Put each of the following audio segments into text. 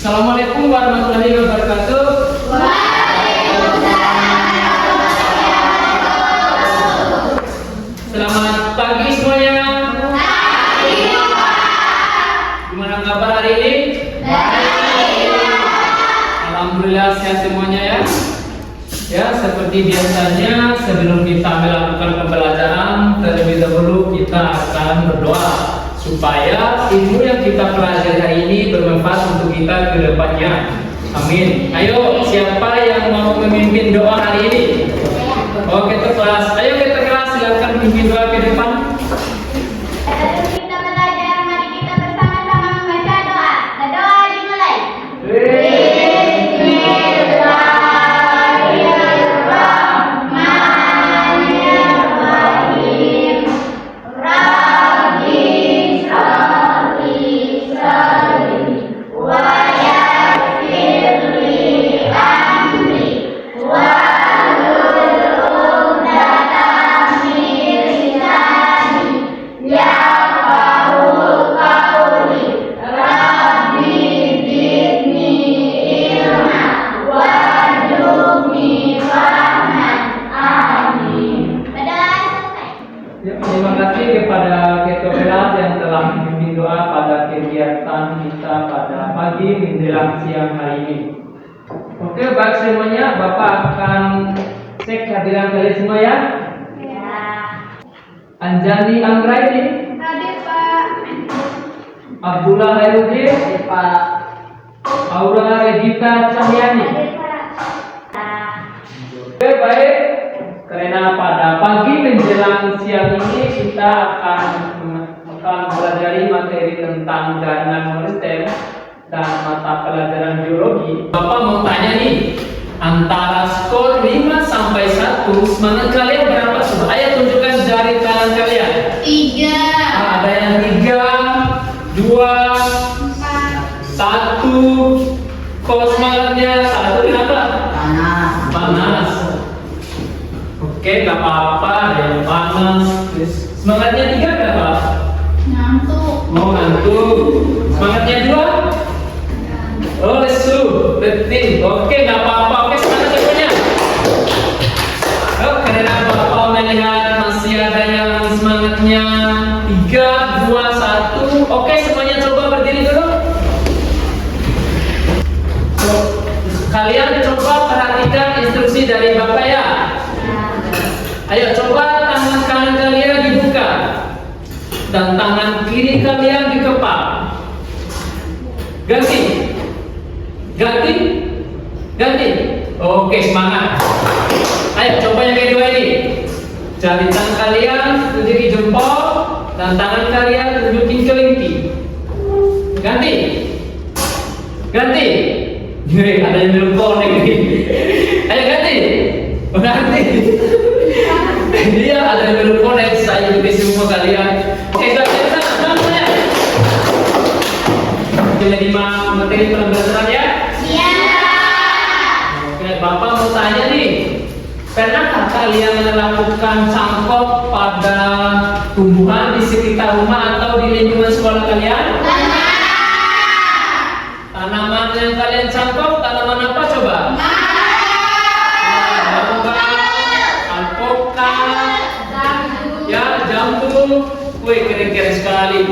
Assalamualaikum warahmatullahi wabarakatuh. Selamat pagi semuanya. Gimana kabar hari ini? Alhamdulillah sehat semuanya ya. Ya, seperti biasanya sebelum kita melakukan pembelajaran, terlebih dahulu kita akan berdoa supaya ilmu yang kita pelajari hari ini bermanfaat untuk kita ke depannya. Amin. Ayo, siapa yang mau memimpin doa hari ini? Oh, kita kelas. Ayo kita kelas, silakan pimpin doa ke depan. Sebelum kita belajar, mari kita bersama-sama membaca doa. Doa dimulai. Terima kasih kepada ketua kelas yang telah memimpin doa pada kegiatan kita pada pagi menjelang siang hari ini. Oke, baik semuanya, Bapak akan cek kehadiran kalian semua ya. Ya. Anjani Anggraini, Hadir, Pak. Abdullah Hairudin, Pak. Aura Regita Cahyani. Hadir, Pak. Oke, baik. Karena pada pagi menjelang siang ini kita akan mempelajari materi tentang jaringan molestem dan mata pelajaran biologi. Bapak mau tanya nih, antara skor 5 sampai 1, semangat kalian berapa? Coba ayo tunjukkan jari tangan kalian. 3, Ada yang 3, 2, 1. Kok semangatnya 1 kenapa? Panas. Oke, nggak apa-apa, ada yang panas. Terus, semangatnya 3 berapa? ngantuk. Mau ngantuk. Semangatnya 2? Oh, lesu, letih. Oke, nggak apa-apa. Oke, semangat semuanya. Oh, karena Bapak melihat masih ada yang semangatnya 3, 2, 1. Oke, semuanya coba berdiri dulu. Kalian coba perhatikan instruksi dari Bapak ya. Ayo coba tangan kanan kalian dibuka dan tangan kiri kalian dikepal. Ganti. Oke, semangat. Ayo coba yang kedua ini. Jari tangan kalian tunjukin jempol dan tangan kalian tunjukin kelingking. Ganti. Ada yang belum connect nih. Ayo ganti. Dia ada yang belum connect, saya ikuti semua kalian. Oke, kita semuanya. Jadi materi pembelajaran ya. Iya. Oke, Bapak mau tanya nih, pernahkah kalian melakukan cangkok pada tumbuhan di sekitar rumah atau di lingkungan sekolah kalian? Tanaman yang kalian cangkok, tanaman apa coba? Ya, jambu. Wih, keren-keren sekali.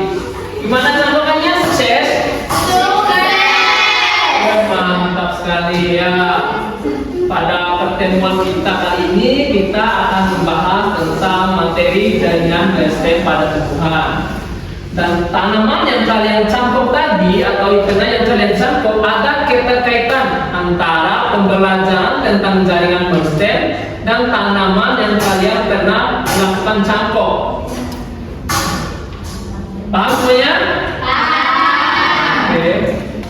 Gimana cangkokannya? Sukses? Oh, mantap sekali ya. Pada pertemuan kita kali ini kita akan membahas tentang materi jaringan molestem pada tumbuhan. Dan tanaman yang kalian cangkok tadi atau ikan yang kalian cangkok ada keterkaitan antara pembelajaran tentang jaringan molestem dan tanaman yang kalian pernah melakukan cangkok. Paham semuanya? Oke.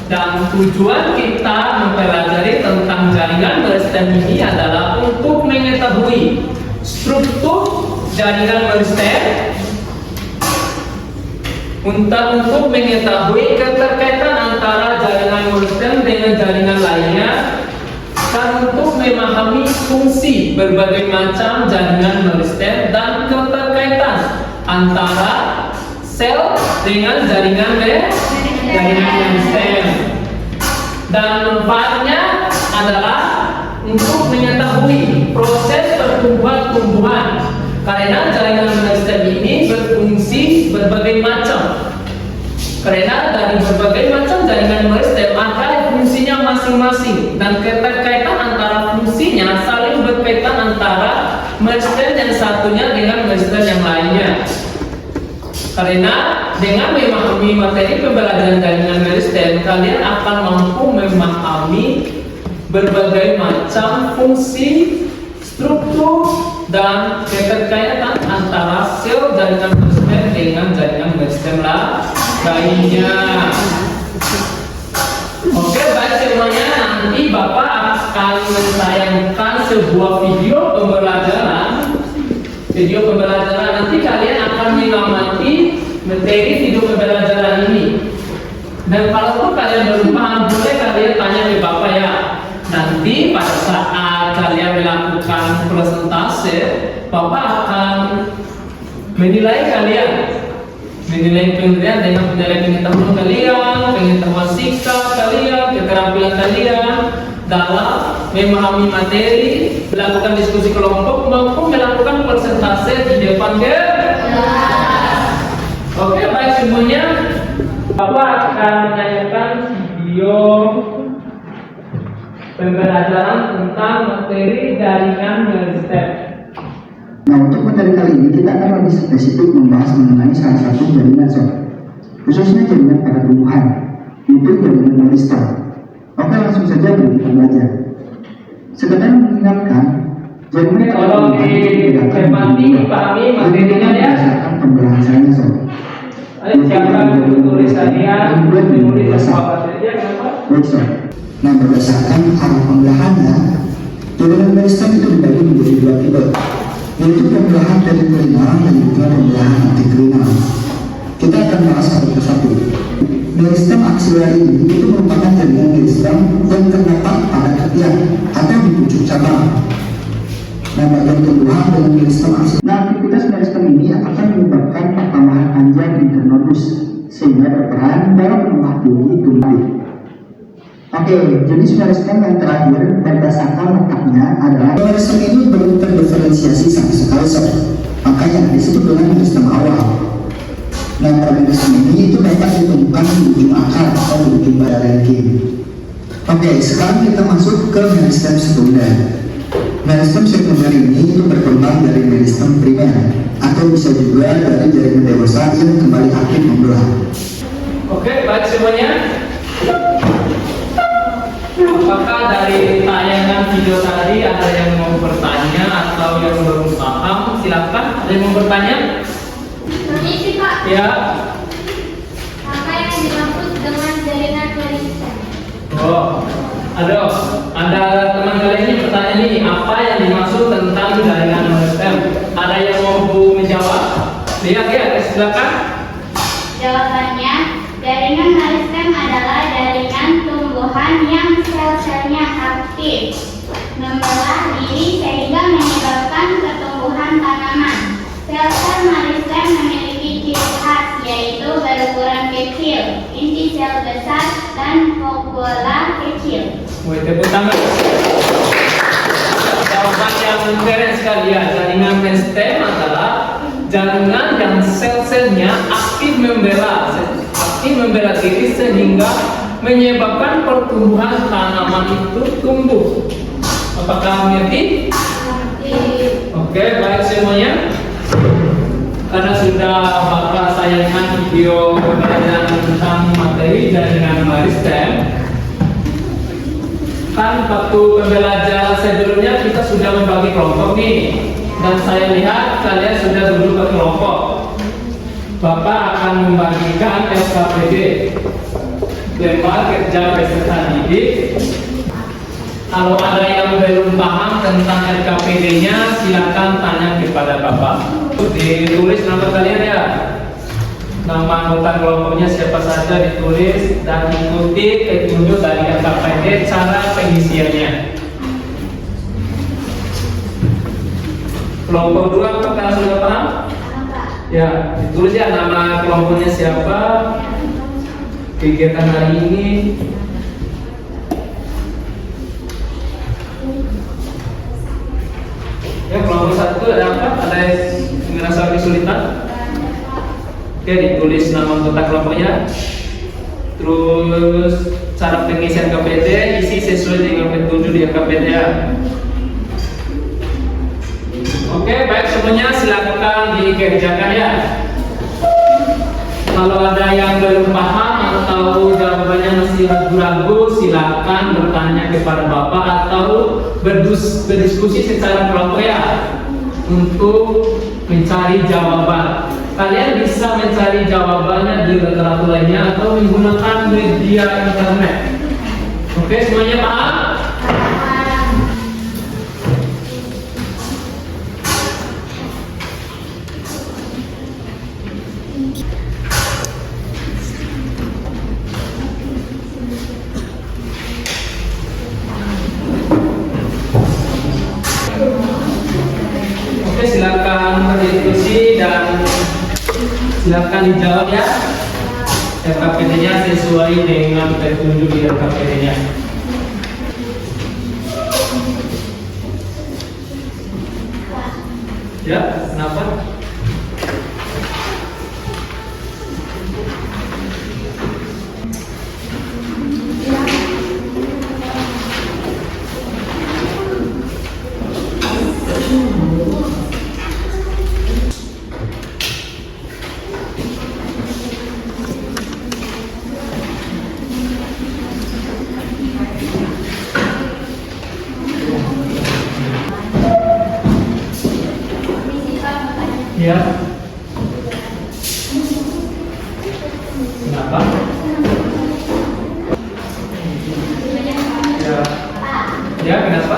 Dan tujuan kita mempelajari tentang jaringan molestem ini adalah untuk mengetahui struktur jaringan molestem, untuk mengetahui keterkaitan antara jaringan molestem dengan jaringan lainnya, dan untuk memahami fungsi berbagai macam jaringan molestem dan keterkaitan antara sel dengan jaringan molestem. untuk mengetahui proses pertumbuhan-tumbuhan. Karena jaringan meristem ini berfungsi berbagai macam. Karena dari berbagai macam jaringan meristem ada fungsinya masing-masing, dan keterkaitan antara fungsinya saling berkaitan antara meristem yang satunya dengan meristem yang lainnya. Karena dengan memahami materi pembelajaran jaringan meristem, kalian akan mampu memahami berbagai macam fungsi, struktur, dan keterkaitan antara sel jaringan meristem dengan jaringan meristem lainnya. Oke, baik semuanya, nanti Bapak akan menayangkan sebuah video pembelajaran. Nanti kalian akan mengamati materi video pembelajaran ini. Dan kalau kalian belum paham, boleh kalian tanya ke Bapak ya. Nanti pada saat kalian melakukan presentasi, Bapak akan menilai kalian, dengan menilai pengetahuan kalian, pengetahuan sikap kalian, keterampilan kalian dalam memahami materi, melakukan diskusi kelompok maupun melakukan presentasi di depan kelas. Oke, baik semuanya, Bapak akan menyanyikan video pembelajaran tentang materi jaringan meristem. Nah, untuk materi kali ini kita akan lebih spesifik membahas mengenai salah satu jaringan sel, khususnya jaringan pada tumbuhan, yaitu jaringan meristem. Oke, langsung saja kita belajar. Sekedar mengingatkan, jaringan pada tumbuhan dipahami materinya ya. Berdasarkan pembahasannya sel. Siapa tulis kalian? Tulis apa saja? Baik, sel. Nah, berdasarkan arah pembelahannya, jaringan meristem itu dibagi menjadi dua tipe, yaitu pembelahan periklinal dan juga pembelahan antiklinal. Kita akan bahas satu persatu. Meristem aksilari ini itu merupakan jaringan meristem yang terdapat pada ketiak atau di pucuk cabang. Nah, bagian tumbuhan dengan meristem aksilari. Nah, aktivitas meristem ini akan menyebabkan pertambahan panjang internodus sehingga berperan dalam menambah tinggi tumbuh. Oke, jenis meristem yang terakhir berdasarkan letaknya adalah meristem ini belum terdiferensiasi sama sekali sob, makanya disebut dengan meristem awal. Nah, pada meristem ini itu dapat ditemukan di ujung akar atau di ujung pada ranking. Oke, sekarang kita masuk ke meristem sekunder. Meristem sekunder ini itu berkembang dari meristem primer atau bisa juga dari jaringan dewasa yang kembali aktif membelah. Oke, baik semuanya. Apakah dari tayangan video tadi ada yang mau bertanya atau yang belum paham? Silakan, ada yang mau bertanya? Permisi Pak, Ya. apa yang dimaksud dengan jaringan meristem? Oh, ada teman kalian ini bertanya nih, apa yang dimaksud tentang jaringan meristem? Ada yang mau menjawab? Ya, silakan. Jawabannya, jaringan meristem adalah jaringan tumbuhan yang sel-selnya aktif membelah diri sehingga menyebabkan pertumbuhan tanaman. Sel-sel meristem memiliki ciri khas, yaitu berukuran kecil, inti sel besar, dan vakuola kecil. Woi, tepuk tangan. Jawaban yang keren sekali ya. Jaringan meristem adalah jaringan yang sel-selnya aktif membela diri sehingga menyebabkan pertumbuhan tanaman itu tumbuh. Apakah mengerti? Oke, baik semuanya. Karena sudah Bapak sayangkan video pembelajaran tentang materi jaringan meristem, kan waktu pembelajaran sebelumnya kita sudah membagi kelompok nih, dan saya lihat kalian sudah duduk ke kelompok. Bapak akan membagikan SKPD, lembar kerja peserta didik. Kalau ada yang belum paham tentang RKPD-nya, silakan tanya kepada Bapak. Ditulis nama kalian ya, nama anggota kelompoknya siapa saja ditulis, dan ikuti petunjuk dari RKPD cara pengisiannya. Kelompok 2 apakah sudah paham? Ya, ditulis ya nama kelompoknya siapa, kegiatan hari ini. anggota kelompoknya. Terus cara pengisian KPD isi sesuai dengan petunjuk di KPD-nya. Oke, baik semuanya, silakan dikerjakan ya. Kalau ada yang belum paham atau jawabannya masih ragu-ragu, silakan bertanya kepada Bapak atau berdiskusi secara kelompok ya untuk mencari jawaban. Kalian bisa mencari jawabannya di literatur lainnya atau menggunakan media internet. Oke, semuanya paham? Oke, silakan berdiskusi dan silakan dijawab ya. RKPD-nya sesuai dengan petunjuk di RKPD-nya. Ya, kenapa? Ya. Kenapa? Ya. Ya, kenapa?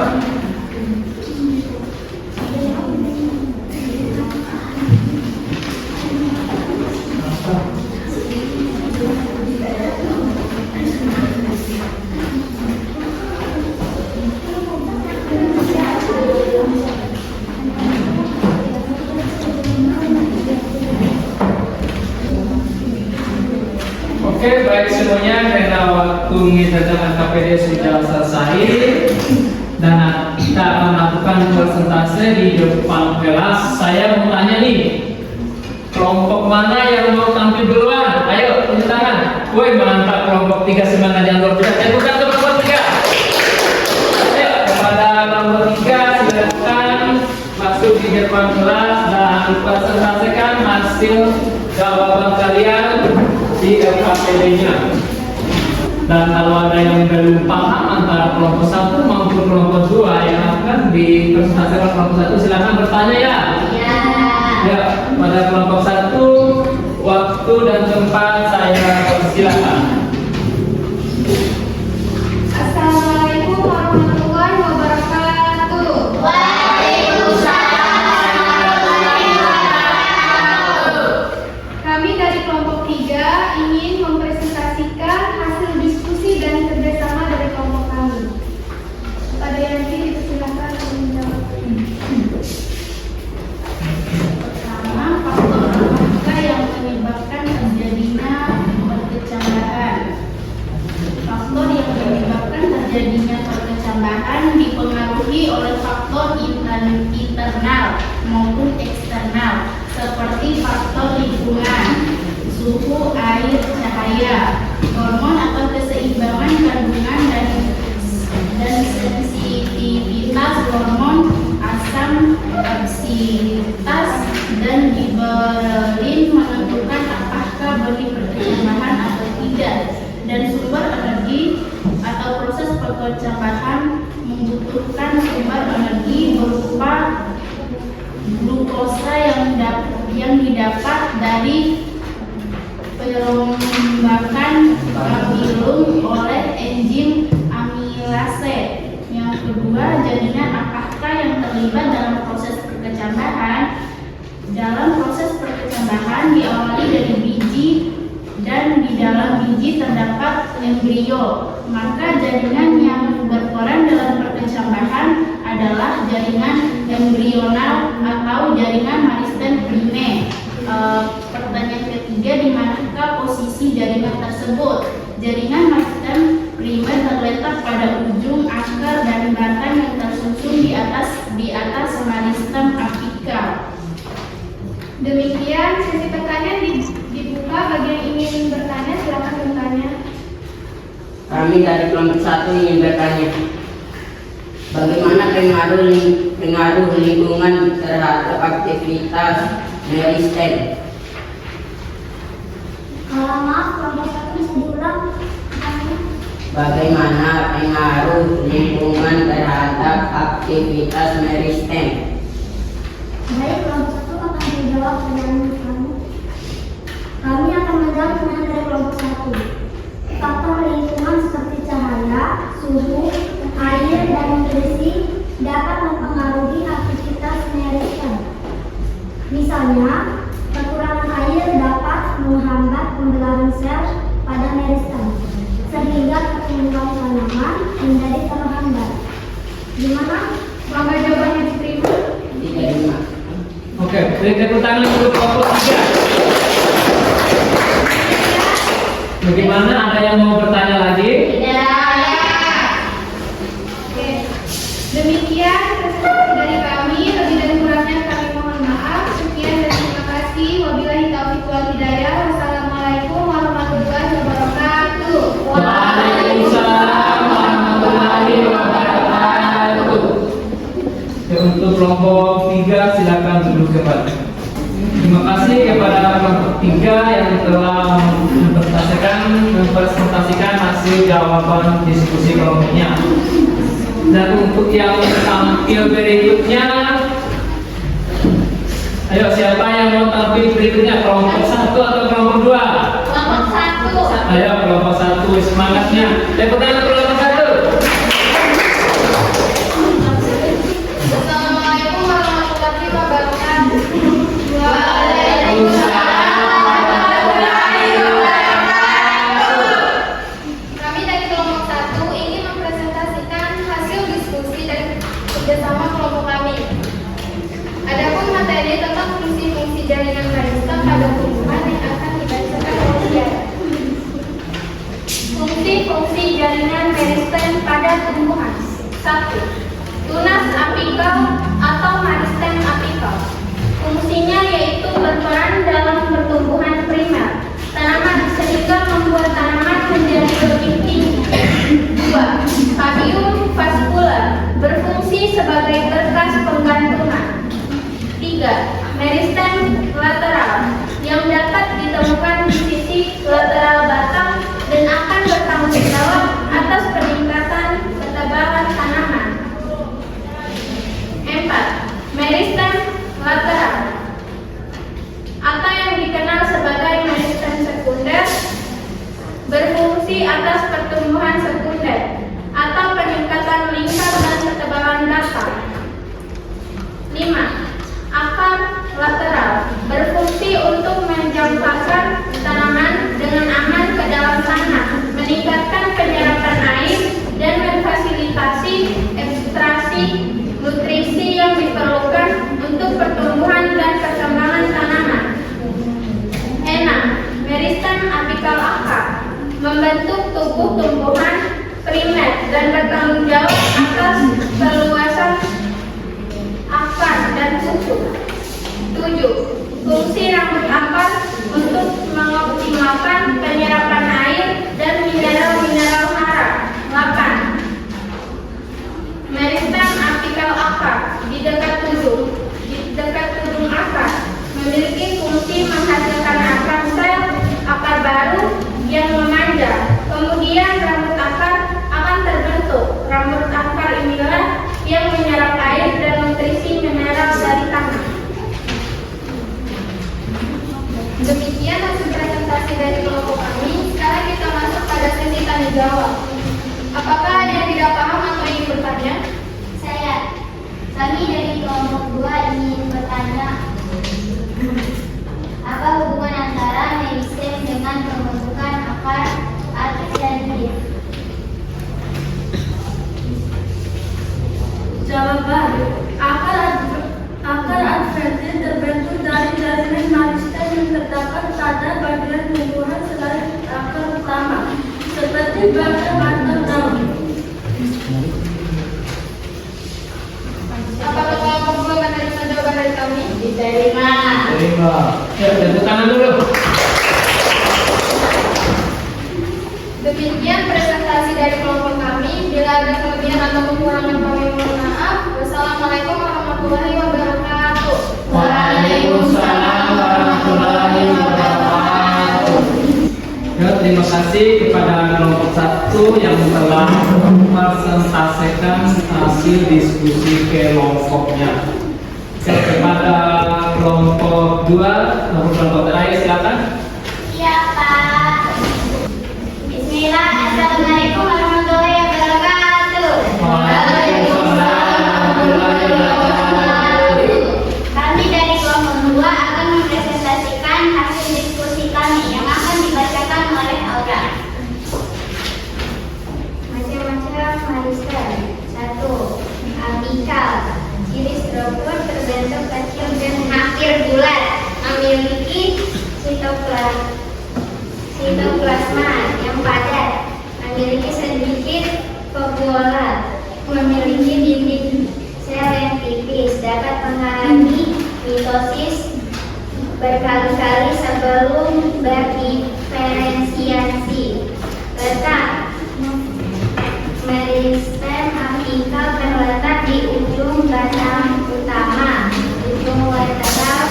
Oke, baik semuanya, karena waktu mengerjakan KPD sudah selesai dan kita akan melakukan persentase di depan kelas. Saya mau tanya nih, kelompok mana yang mau tampil duluan? Ayo, tunjuk tangan. Woi, mantap, kelompok 3 semangat yang luar biasa. Bukan kelompok 3. Ayo, kepada kelompok 3 silakan masuk di depan kelas dan presentasikan hasil jawaban kalian di LKPD-nya. Dan kalau ada yang belum paham antara kelompok 1 maupun kelompok 2 yang akan dipresentasikan kelompok 1, silakan bertanya ya. Ya, pada kelompok 1 waktu dan tempat saya persilakan. Assalamualaikum warahmatullahi wabarakatuh. Waalaikumsalam warahmatullahi wabarakatuh. Kami dari kelompok 3 ingin mempresentasikan hasil diskusi dan kerjasama dari kelompok kami. Pada yang ini dipersilakan menjawab. Pertama, faktor apa yang menyebabkan terjadinya perkecambahan? Faktor yang menyebabkan terjadinya perkecambahan dipengaruhi oleh faktor internal maupun eksternal, seperti faktor lingkungan, suhu, air, cahaya, hormon atau keseimbangan kandungan dan sensitivitas hormon, asam oksitas dan giberelin menentukan apakah benih perkecambahan atau tidak, dan sumber energi atau proses perkecambahan membutuhkan sumber energi berupa glukosa yang didapat dari perombakan amilum oleh enzim amilase. Yang kedua, jaringan apakah yang terlibat dalam proses perkecambahan? Dalam proses perkecambahan diawali dari biji dan di dalam biji terdapat embrio. Maka jaringan yang berperan dalam perkecambahan adalah jaringan embrional atau jaringan meristem prime. Pertanyaan ketiga, di manakah posisi jaringan tersebut? Jaringan meristem prime terletak pada ujung akar dan batang yang tersusun di atas meristem apikal. Demikian sesi pertanyaan dibuka bagi yang ingin Kami dari kelompok 1 ingin bertanya, bagaimana pengaruh lingkungan terhadap aktivitas meristem? Maaf, kelompok 1 bisa diulang. Bagaimana pengaruh lingkungan terhadap aktivitas meristem? Baik, kelompok 1 akan menjawab pertanyaan kamu. Kami akan menjawab pertanyaan dari kelompok 1. Faktor lingkungan seperti cahaya, suhu, air, dan nutrisi dapat mempengaruhi aktivitas meristem. Misalnya, kekurangan air dapat menghambat pembelahan sel pada meristem, sehingga pertumbuhan tanaman menjadi terhambat. Gimana? Maka jawabannya diterima? Diterima. Oke, beri tepuk tangan untuk kelompok 3. Bagaimana, ada yang mau bertanya lagi? Oke. Demikian presentasi dari kami. Lebih dan kurangnya kami mohon maaf. Sekian dan terima kasih. Wabillahi taufiq wal hidayah. Wassalamualaikum warahmatullahi wabarakatuh. Waalaikumsalam warahmatullahi wabarakatuh. Ya, untuk kelompok 3 silakan duduk kembali. Terima kasih kepada kelompok 3 yang telah mempresentasikan hasil jawaban diskusi kelompoknya. Dan untuk yang tampil berikutnya, ayo siapa yang mau tampil berikutnya? Kelompok 1 atau kelompok 2? Kelompok 1. Ayo kelompok 1, semangatnya. Tepuk tangan kelompok 1. Assalamualaikum warahmatullahi wabarakatuh. Kami dari kelompok 1 ingin mempresentasikan hasil diskusi dan kerjasama kelompok kami. Adapun materi tentang fungsi-fungsi jaringan meristem pada tumbuhan yang akan dibacakan oleh fungsi-fungsi jaringan meristem pada tumbuhan. 1. Tunas apikal atau meristem apikal. Fungsinya yaitu berperan dalam pertumbuhan primer tanaman sehingga membuat tanaman menjadi lebih tinggi. 2. Stadium vaskular berfungsi sebagai berkas penggantungan. 3. Meristem lateral yang dapat ditemukan di sisi lateral batang dan akan bertanggung jawab atas peningkatan ketebalan tanaman. 4. Meristem lateral atau yang dikenal sebagai meristem sekunder berfungsi atas pertumbuhan sekunder atau peningkatan lingkar dan ketebalan batang. 5. Akar lateral berfungsi untuk menjangkaukan tanaman dengan aman ke dalam tanah, meningkatkan penyerapan air dan memfasilitasi ekstraksi nutrisi yang diperlukan untuk pertumbuhan dan perkembangan tanaman. 6. Meristem apikal akar membentuk tubuh tumbuhan primer dan bertanggung jawab atas perluasan akar dan kuku. 7. Fungsi rambut akar untuk mengoptimalkan penyerapan air dan mineral-mineral hara. 8. Meristem apikal akar di dekat tudung akar memiliki fungsi menghasilkan akar baru yang memanjang. Kemudian rambut akar akan terbentuk. Rambut akar inilah yang menyerap air dan nutrisi mineral dari tanah. Demikian hasil presentasi dari kelompok kami. Sekarang kita masuk pada sesi tanya jawab. Apakah ada yang tidak paham atau ingin bertanya? Kami dari kelompok 2 ingin bertanya, apa hubungan antara meristem dengan pembentukan akar artis dan leaf? Jawaban: akar adventist terbentuk dari jaringan meristem yang terdapat pada bagian tumbuhan selain akar utama, seperti batang daun. Apakah kelompok 2 menerima jawaban dari kami? Diterima. Terima. Ya, tepuk tangan dulu. Demikian presentasi segala kekurangan kami mohon maaf. Wassalamualaikum warahmatullahi wabarakatuh. Waalaikumsalam warahmatullahi wabarakatuh. Ya, terima kasih kepada kelompok 1 yang telah mempresentasikan hasil diskusi kelompoknya. Kepada kelompok 2, kelompok terakhir silakan. Iya, Pak. Bismillah, Assalamualaikum warahmatullahi wabarakatuh. Kami dari kelompok 2 akan mempresentasikan hasil diskusi kami yang akan dibacakan oleh Aura. Macam-macam marister. 1. Abikal. Ciri struktur terbentuk kecil dan hampir bulat, memiliki sitoplasma yang padat, memiliki sedikit vakuola, memiliki dinding sel yang tipis, dapat mengalami mitosis berkali-kali sebelum berdiferensiasi. Letak meristem apikal terletak di ujung batang utama, ujung lateral,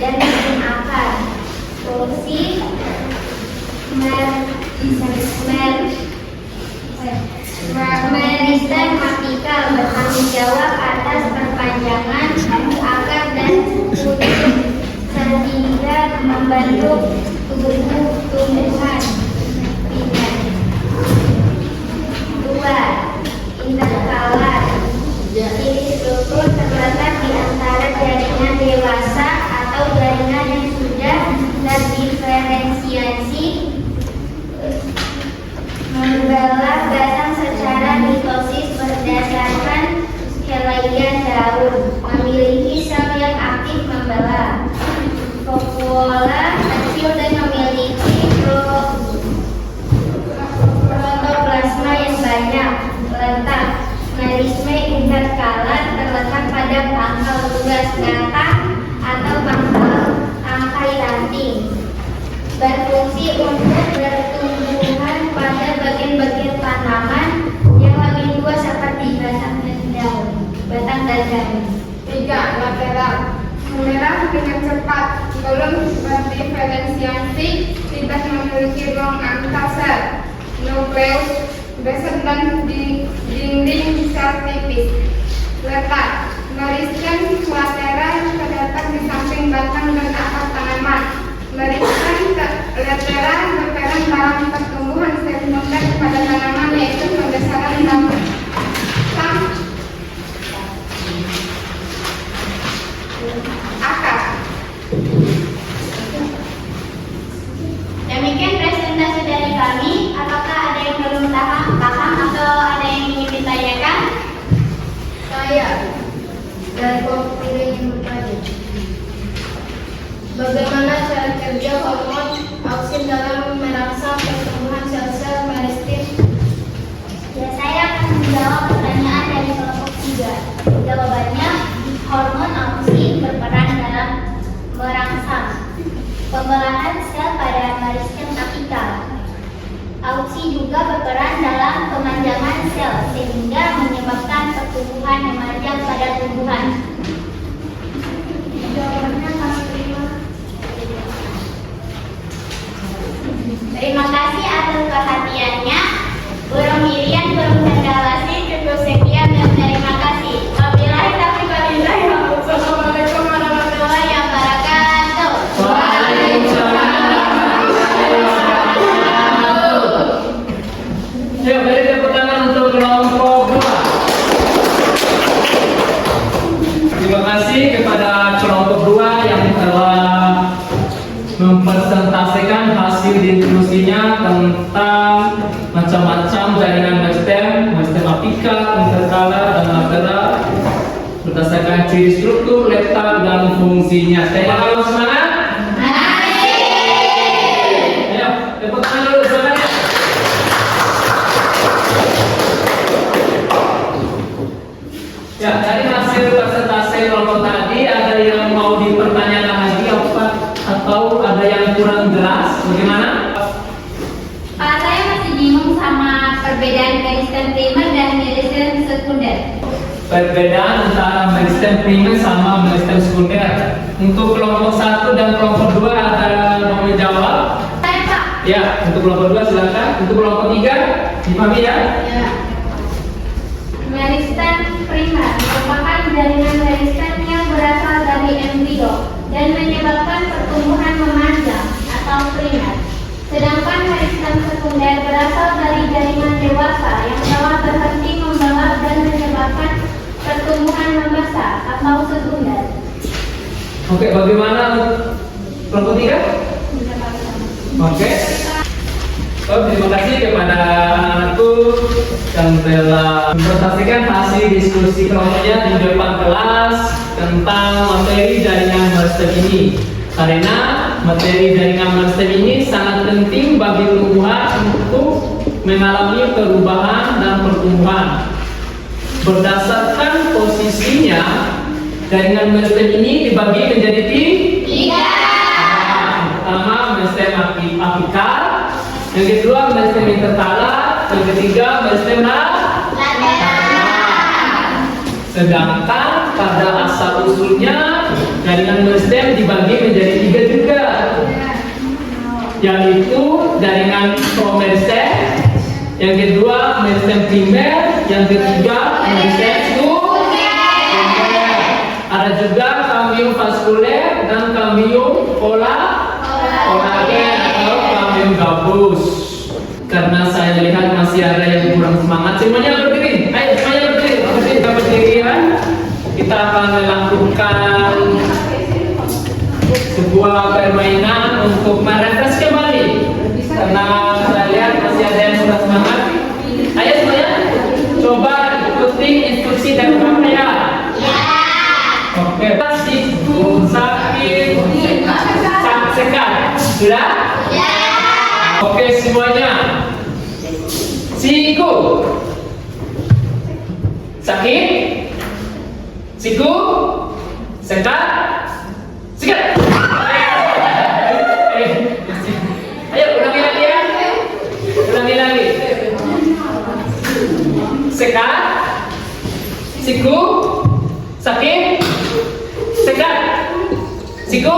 dan ujung akar. Fungsi meristem apikal bertanggung jawab atas perpanjangan akar dan ujung sehingga membentuk tumbuhan. 2. Interkalar. Ciri struktur terletak di antara jaringan dewasa atau jaringan yang sudah terdiferensiasi, membelah batang secara mitosis berdasarkan helaian daun, memiliki sel yang aktif membelah. Vakuola kecil dan memiliki protoplasma yang banyak. Letak merisme interkalar terletak pada pangkal tugas batang atau pangkal tangkai ranting. Berfungsi untuk bertumbuhan pada bagian-bagian tanaman yang lebih luas seperti batang dan daun. 3. Lateral. Memerah dengan cepat, belum berdiferensiasi, tidak memiliki ruang antar sel. Nukleus besar dan dinding sel tipis. Letak meristem lateral terletak di samping batang dan akar tanaman. Meristem lateral berperan dalam pertumbuhan sekunder pada tanaman, yaitu pembesaran daun. Akar. Demikian presentasi dari kami. Apakah ada yang belum paham atau ada yang ingin ditanyakan? Saya dari kelompok yang bertanya, bagaimana cara kerja hormon auksin dalam merangsang pertumbuhan sel-sel meristem? Ya, saya akan menjawab pertanyaan dari kelompok 3. Jawabannya, hormon auksin berperan dalam merangsang pembelahan sel pada meristem apikal. Auksi juga berperan dalam pemanjangan sel sehingga menyebabkan pertumbuhan memanjang pada tumbuhan. Jawabannya kami terima. Terima kasih atas perhatiannya. Burung Miriam, burung cendrawasih, cukup sekian dan terima kasih. Wabillahi taufiq wal hidayah. Wassalamualaikum warahmatullahi wabarakatuh. Waalaikumsalam. Ya, beri tepuk tangan untuk kelompok 2. Terima kasih kepada kelompok 2 yang telah mempresentasikan hasil diskusinya tentang macam-macam jaringan meristem apikal, interkalar, dan lateral berdasarkan ciri struktur, letak, dan fungsinya. Saya harus semangat. Ayo, tepuk tangan dulu semuanya. Ya, dari hasil presentasi kelompok tadi, ada yang mau dipertanyakan lagi atau ada yang kurang jelas? Bagaimana? Saya masih bingung sama perbedaan meristem primer dan meristem sekunder. Perbedaan antara meristem primer sama meristem sekunder. Untuk kelompok 1 dan kelompok 2 ada mau menjawab? Saya Pak. Ya, untuk kelompok 2 silakan. Untuk kelompok 3 dipahami ya? Ya. Meristem primer merupakan jaringan meristem yang berasal dari embrio dan menyebabkan pertumbuhan memanjang atau primer. Sedangkan meristem sekunder berasal dari jaringan dewasa yang telah berhenti membelak dan menyebabkan pertumbuhan membesar atau sekunder. Oke, bagaimana kelompok 3? Oke. Oh, terima kasih kepada anak-anakku yang telah mempresentasikan hasil diskusi kelompoknya di depan kelas tentang materi jaringan meristem ini. Karena materi jaringan meristem ini sangat penting bagi tumbuhan untuk mengalami perubahan dan pertumbuhan. Berdasarkan posisinya, jaringan meristem ini dibagi menjadi 3. Pertama, meristem apikal. Yang kedua, meristem interkalar. Yang ketiga, meristem sedangkan pada asal usulnya jaringan meristem dibagi menjadi 3 juga, yaitu jaringan promeristem, yang kedua meristem primer, yang ketiga meristem sekunder. Ada juga kambium vaskuler dan kambium kolagen atau kambium gabus. Karena saya lihat masih ada yang kurang semangat, semuanya berdiri. Ayo semuanya berdiri. Kita berdirian. Kita akan melakukan sebuah permainan untuk merefresh kembali. Karena saya lihat masih ada yang kurang semangat. Ayo semuanya, coba ikuti instruksi dari saya. Oke. Siku, sakit, sekat. Sudah? Oke semuanya. Siku, sakit, siku, sekat, sekat. Ayo ulangi lagi ya. Ulangi lagi. Sekat, siku, sakit, sekat, siku,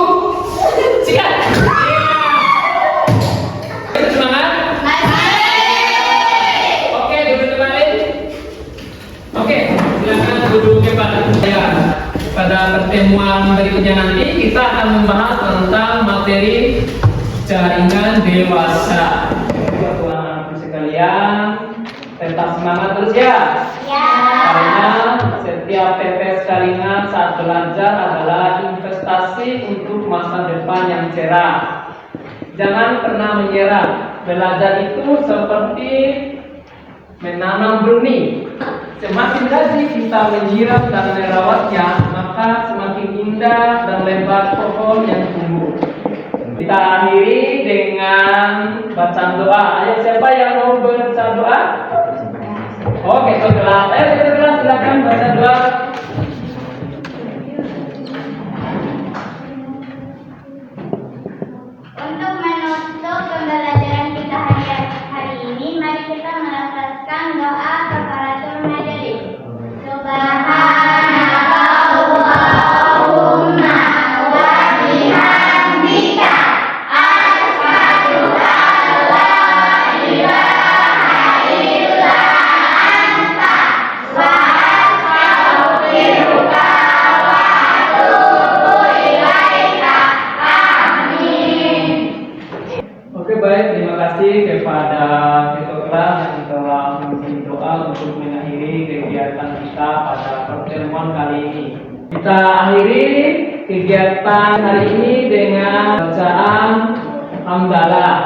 sekat. Semangat. Oke, duduk kembali. Oke, silakan duduk kembali. Ya, pada pertemuan berikutnya nanti kita akan membahas tentang materi jaringan dewasa. Teman-teman sekalian, tetap semangat terus ya. Karena setiap pepes kalian saat belajar adalah investasi untuk masa depan yang cerah. Jangan pernah menyerah. Belajar itu seperti menanam benih. Semakin rajin kita menyiram dan merawatnya, maka semakin indah dan lebat pohon yang tumbuh. Kita akhiri dengan bacaan doa. Ayo siapa yang mau baca doa? Oke, kelas. Ayo kelas silakan baca doa. Untuk menutup pembelajaran kita hari ini, mari kita melafazkan doa kafaratul majelis. Subhanallahumma wa bihamdika asyhadu an la ilaha illa anta wa astaghfiruka wa atubu ilaika. Amin. Oke baik, terima kasih kepada ketua kelas yang telah memimpin doa untuk mengakhiri kegiatan kita pada pertemuan kali ini. Kita akhiri kegiatan hari ini dengan bacaan hamdalah.